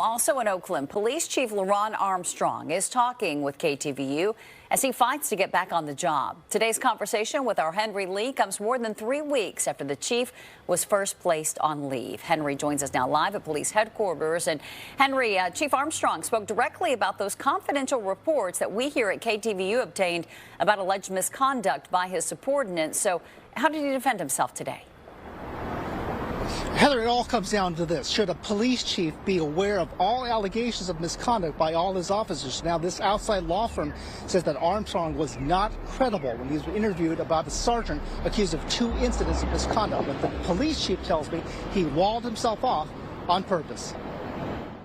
Also in Oakland, Police Chief LeRonne Armstrong is talking with KTVU as he fights to get back on the job. Today's conversation with our Henry Lee comes more than 3 weeks after the chief was first placed on leave. Henry joins us now live at police headquarters. And Henry, Chief Armstrong spoke directly about those confidential reports that we here at KTVU obtained about alleged misconduct by his subordinates. So how did he defend himself today? Heather, it all comes down to this. Should a police chief be aware of all allegations of misconduct by all his officers? Now, this outside law firm says that Armstrong was not credible when he was interviewed about a sergeant accused of 2 incidents of misconduct. But the police chief tells me he walled himself off on purpose.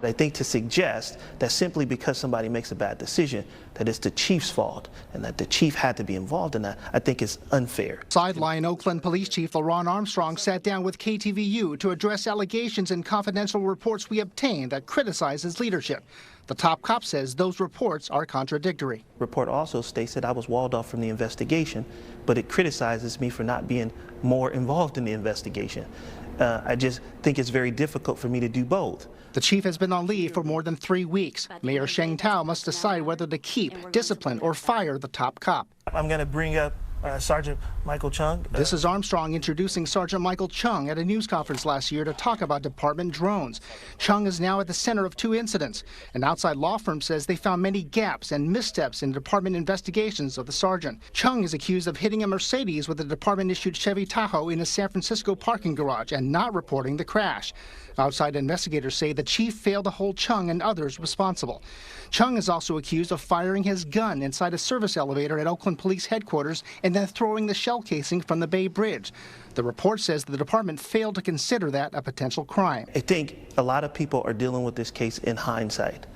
I think to suggest that simply because somebody makes a bad decision that it's the chief's fault and that the chief had to be involved in that, I think is unfair. Sideline Oakland Police Chief LeRonne Armstrong sat down with KTVU to address allegations and confidential reports we obtained that criticize his leadership. The top cop says those reports are contradictory. The report also states that I was walled off from the investigation, but it criticizes me for not being more involved in the investigation. I just think it's very difficult for me to do both. The chief has been on leave for more than 3 weeks. Mayor Sheng Tao must decide whether to keep, discipline, or fire the top cop. I'm going to bring up Sergeant Michael Chung. This is Armstrong introducing Sergeant Michael Chung at a news conference last year to talk about department drones. Chung is now at the center of 2 incidents. An outside law firm says they found many gaps and missteps in department investigations of the sergeant. Chung is accused of hitting a Mercedes with a department-issued Chevy Tahoe in a San Francisco parking garage and not reporting the crash. Outside investigators say the chief failed to hold Chung and others responsible. Chung is also accused of firing his gun inside a service elevator at Oakland Police headquarters and then throwing the shell casing from the Bay Bridge. The report says the department failed to consider that a potential crime. I think a lot of people are dealing with this case in hindsight.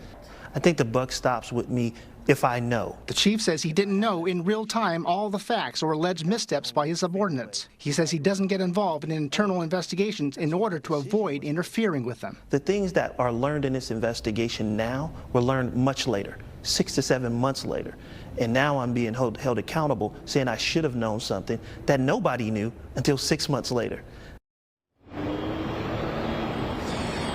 I think the buck stops with me if I know. The chief says he didn't know in real time all the facts or alleged missteps by his subordinates. He says he doesn't get involved in internal investigations in order to avoid interfering with them. The things that are learned in this investigation now were learned much later, 6 to 7 months later. And now I'm being held accountable, saying I should have known something that nobody knew until 6 months later.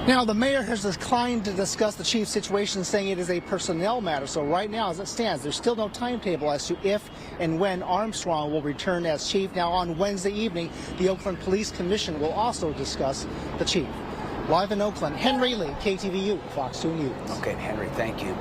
Now, the mayor has declined to discuss the chief's situation, saying it is a personnel matter. So right now, as it stands, there's still no timetable as to if and when Armstrong will return as chief. Now, on Wednesday evening, the Oakland Police Commission will also discuss the chief. Live in Oakland, Henry Lee, KTVU, Fox 2 News. Okay, Henry, thank you.